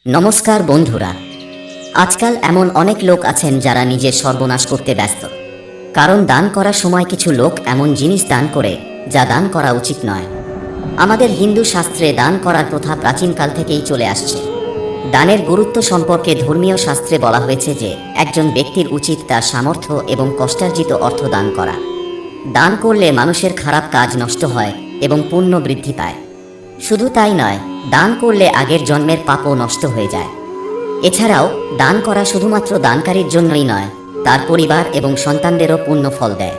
নমস্কার বন্ধুরা। আজকাল এমন অনেক লোক আছেন যারা নিজের সর্বনাশ করতে ব্যস্ত। কারণ দান করার সময় কিছু লোক এমন জিনিস দান করে যা দান করা উচিত নয়। আমাদের হিন্দু শাস্ত্রে দান করার প্রথা প্রাচীনকাল থেকেই চলে আসছে। দানের গুরুত্ব সম্পর্কে ধর্মীয় শাস্ত্রে বলা হয়েছে যে একজন ব্যক্তির উচিত তার সামর্থ্য এবং কষ্টার্জিত অর্থ দান করা। দান করলে মানুষের খারাপ কাজ নষ্ট হয় এবং পুণ্য বৃদ্ধি পায়। শুধু তাই নয়, দান করলে আগের জন্মের পাপও নষ্ট হয়ে যায়। এছাড়াও দান করা শুধুমাত্র দানকারীর জন্যই নয়, তার পরিবার এবং সন্তানদেরও পুণ্য ফল দেয়।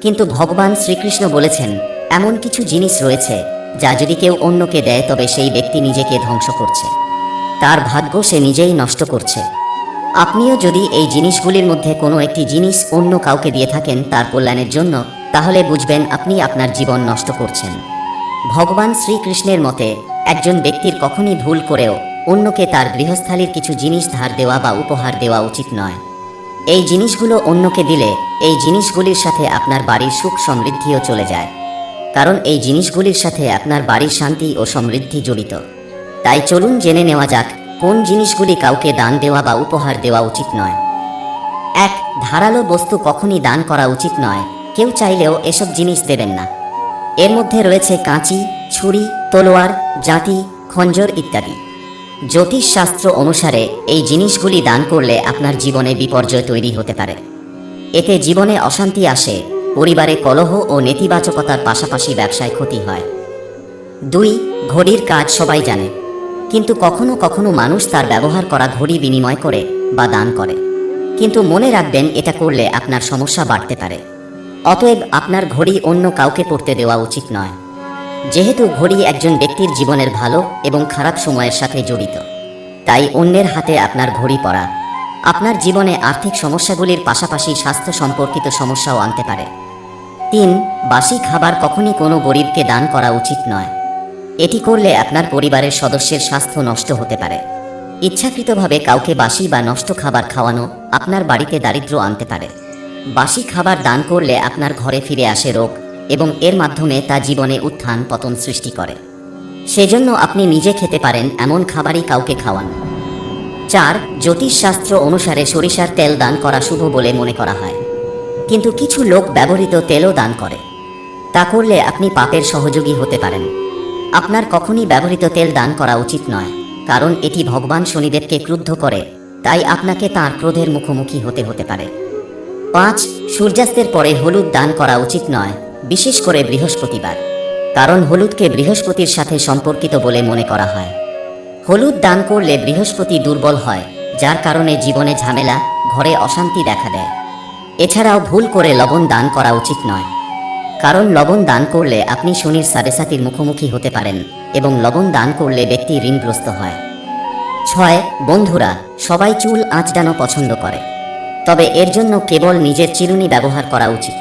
কিন্তু ভগবান শ্রীকৃষ্ণ বলেছেন, এমন কিছু জিনিস রয়েছে যা যদি কেউ অন্যকে দেয় তবে সেই ব্যক্তি নিজেকে ধ্বংস করছে, তার ভাগ্য সে নিজেই নষ্ট করছে। আপনিও যদি এই জিনিসগুলির মধ্যে কোনো একটি জিনিস অন্য কাউকে দিয়ে থাকেন তার কল্যাণের জন্য, তাহলে বুঝবেন আপনি আপনার জীবন নষ্ট করছেন। ভগবান শ্রীকৃষ্ণের মতে একজন ব্যক্তির কখনই ভুল করেও অন্যকে তার গৃহস্থালির কিছু জিনিস ধার দেওয়া বা উপহার দেওয়া উচিত নয়। এই জিনিসগুলো অন্যকে দিলে এই জিনিসগুলির সাথে আপনার বাড়ির সুখ সমৃদ্ধিও চলে যায়, কারণ এই জিনিসগুলির সাথে আপনার বাড়ির শান্তি ও সমৃদ্ধি জড়িত। তাই চলুন জেনে নেওয়া যাক কোন জিনিসগুলি কাউকে দান দেওয়া বা উপহার দেওয়া উচিত নয়। 1. ধারালো বস্তু কখনই দান করা উচিত নয়। কেউ চাইলেও এসব জিনিস দেবেন না। এর মধ্যে রয়েছে কাঁচি, ছুরি, তলোয়ার, জাঁতি, খঞ্জর ইত্যাদি। জ্যোতিষশাস্ত্র অনুসারে এই জিনিসগুলি দান করলে আপনার জীবনে বিপর্যয় তৈরি হতে পারে। এতে জীবনে অশান্তি আসে, পরিবারে কলহ ও নেতিবাচকতার পাশাপাশি ব্যবসায় ক্ষতি হয়। 2. ঘড়ির কাজ সবাই জানে, কিন্তু কখনো কখনো মানুষ তার ব্যবহার করা ঘড়ি বিনিময় করে বা দান করে। কিন্তু মনে রাখবেন, এটা করলে আপনার সমস্যা বাড়তে পারে। অতএব আপনার ঘড়ি অন্য কাউকে পরতে দেওয়া উচিত নয়। যেহেতু ঘড়ি একজন ব্যক্তির জীবনের ভালো এবং খারাপ সময়ের সাথে জড়িত, তাই অন্যের হাতে আপনার ঘড়ি পরা আপনার জীবনে আর্থিক সমস্যাগুলির পাশাপাশি স্বাস্থ্য সম্পর্কিত সমস্যাও আনতে পারে। 3. বাসি খাবার কখনই কোনো গরিবকে দান করা উচিত নয়। এটি করলে আপনার পরিবারের সদস্যের স্বাস্থ্য নষ্ট হতে পারে। ইচ্ছাকৃতভাবে কাউকে বাসি বা নষ্ট খাবার খাওয়ানো আপনার বাড়িতে দারিদ্র্য আনতে পারে। বাসি খাবার দান করলে আপনার ঘরে ফিরে আসে রোগ এবং এর মাধ্যমে তা জীবনে উত্থান পতন সৃষ্টি করে। সেজন্য আপনি নিজে খেতে পারেন এমন খাবারই কাউকে খাওয়ান। 4. জ্যোতিষশাস্ত্র অনুসারে সরিষার তেল দান করা শুভ বলে মনে করা হয়, কিন্তু কিছু লোক ব্যবহৃত তেলও দান করে। তা করলে আপনি পাপের সহযোগী হতে পারেন। আপনার কখনই ব্যবহৃত তেল দান করা উচিত নয়, কারণ এটি ভগবান শনিদেবকে ক্রুদ্ধ করে, তাই আপনাকে তাঁর ক্রোধের মুখোমুখি হতে পারে। 5. সূর্যাস্তের পরে হলুদ দান করা উচিত নয়, বিশেষ করে বৃহস্পতিবার, কারণ হলুদকে বৃহস্পতির সাথে সম্পর্কিত বলে মনে করা হয়। হলুদ দান করলে বৃহস্পতি দুর্বল হয়, যার কারণে জীবনে ঝামেলা, ঘরে অশান্তি দেখা দেয়। এছাড়াও ভুল করে লবণ দান করা উচিত নয়, কারণ লবণ দান করলে আপনি শনির সাড়েসাতির মুখোমুখি হতে পারেন এবং লবণ দান করলে ব্যক্তি ঋণগ্রস্ত হয়। 6. বন্ধুরা, সবাই চুল আঁচড়ানো পছন্দ করে, তবে এর জন্য কেবল নিজের চিরুনি ব্যবহার করা উচিত।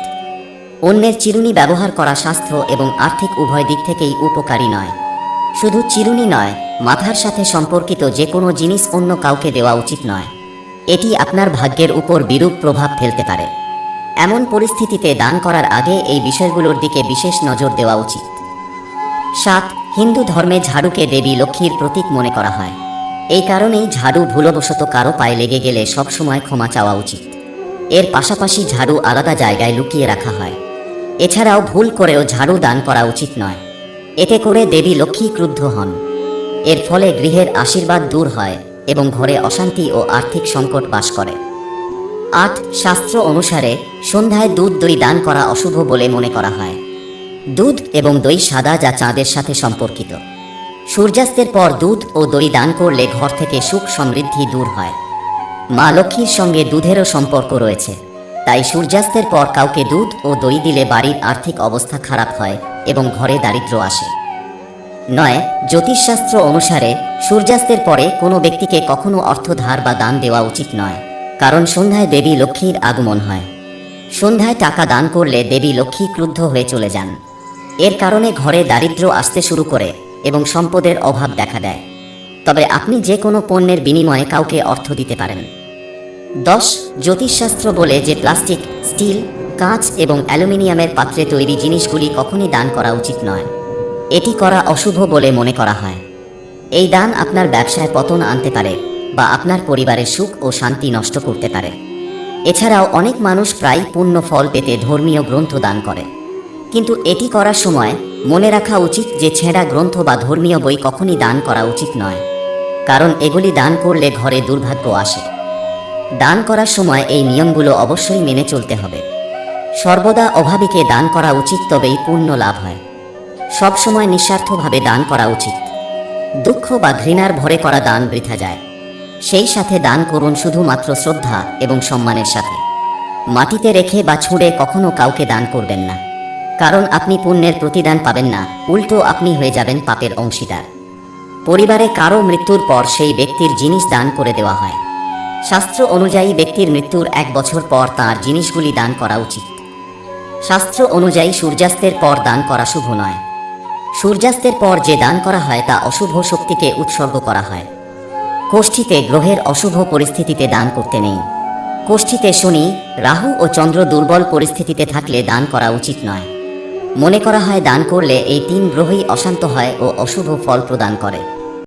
অন্যের চিরুনি ব্যবহার করা স্বাস্থ্য এবং আর্থিক উভয় দিক থেকেই উপকারী নয়। শুধু চিরুনি নয়, মাথার সাথে সম্পর্কিত যে কোনো জিনিস অন্য কাউকে দেওয়া উচিত নয়। এটি আপনার ভাগ্যের উপর বিরূপ প্রভাব ফেলতে পারে। এমন পরিস্থিতিতে দান করার আগে এই বিষয়গুলোর দিকে বিশেষ নজর দেওয়া উচিত। 7. হিন্দু ধর্মে ঝাড়ুকে দেবী লক্ষ্মীর প্রতীক মনে করা হয়। এই কারণেই ঝাড়ু ভুলবশত কারো পায়ে লেগে গেলে সবসময় ক্ষমা চাওয়া উচিত। এর পাশাপাশি ঝাড়ু আলাদা জায়গায় লুকিয়ে রাখা হয়। এছাড়াও ভুল করেও ঝাড়ু দান করা উচিত নয়। এতে করে দেবী লক্ষ্মী ক্রুদ্ধ হন। এর ফলে গৃহের আশীর্বাদ দূর হয় এবং ঘরে অশান্তি ও আর্থিক সংকট বাস করে। 8. শাস্ত্র অনুসারে সন্ধ্যায় দুধ দই দান করা অশুভ বলে মনে করা হয়। দুধ এবং দই সাদা, যা চাঁদের সাথে সম্পর্কিত। সূর্যাস্তের পর দুধ ও দই দান করলে ঘর থেকে সুখ সমৃদ্ধি দূর হয়। মা লক্ষ্মীর সঙ্গে দুধেরও সম্পর্ক রয়েছে, তাই সূর্যাস্তের পর কাউকে দুধ ও দই দিলে বাড়ির আর্থিক অবস্থা খারাপ হয় এবং ঘরে দারিদ্র্য আসে। 9. জ্যোতিষশাস্ত্র অনুসারে সূর্যাস্তের পরে কোনো ব্যক্তিকে কখনো অর্থ ধার বা দান দেওয়া উচিত নয়, কারণ সন্ধ্যায় দেবী লক্ষ্মীর আগমন হয়। সন্ধ্যায় টাকা দান করলে দেবী লক্ষ্মী ক্রুদ্ধ হয়ে চলে যান। এর কারণে ঘরে দারিদ্র্য আসতে শুরু করে এবং সম্পদের অভাব দেখা দেয়। তবে আপনি যে কোনো পণ্যের বিনিময়ে কাউকে অর্থ দিতে পারেন। 10. জ্যোতিষশাস্ত্র বলে যে প্লাস্টিক, স্টিল, কাঁচ এবং অ্যালুমিনিয়ামের পাত্রে তৈরি জিনিসগুলি কখনই দান করা উচিত নয়। এটি করা অশুভ বলে মনে করা হয়। এই দান আপনার ব্যবসায় পতন আনতে পারে বা আপনার পরিবারের সুখ ও শান্তি নষ্ট করতে পারে। এছাড়াও অনেক মানুষ প্রায় পূর্ণ ফল পেতে ধর্মীয় গ্রন্থ দান করে, কিন্তু এটি করার সময় মনে রাখা উচিত যে ছেঁড়া গ্রন্থ বা ধর্মীয় বই কখনই দান করা উচিত নয়, কারণ এগুলি দান করলে ঘরে দুর্ভাগ্য আসে। দান করার সময় এই নিয়মগুলো অবশ্যই মেনে চলতে হবে। সর্বদা অভাবীকে দান করা উচিত, তবেই পুণ্য লাভ হয়। সব সময় নিঃস্বার্থভাবে দান করা উচিত। দুঃখ বা ঘৃণার ভরে করা দান বৃথা যায়। সেই সাথে দান করুন শুধুমাত্র শ্রদ্ধা এবং সম্মানের সাথে। মাটিতে রেখে বা ছুঁড়ে কখনো কাউকে দান করবেন না, কারণ আপনি পুণ্যের প্রতিদান পাবেন না, উল্টো আপনি হয়ে যাবেন পাপের অংশীদার। পরিবারে কারো মৃত্যুর পর সেই ব্যক্তির জিনিস দান করে দেওয়া হয়। শাস্ত্র অনুযায়ী ব্যক্তির মৃত্যুর 1 বছর পর তাঁর জিনিসগুলি দান করা উচিত। শাস্ত্র অনুযায়ী সূর্যাস্তের পর দান করা শুভ নয়। সূর্যাস্তের পর যে দান করা হয় তা অশুভ শক্তিকে উৎসর্গ করা হয়। কোষ্ঠীতে গ্রহের অশুভ পরিস্থিতিতে দান করতে নেই। কোষ্ঠীতে শনি, রাহু ও চন্দ্র দুর্বল পরিস্থিতিতে থাকলে দান করা উচিত নয়। মনে করা হয় দান করলে এই 3 গ্রহই অশান্ত হয় ও অশুভ ফল প্রদান করে।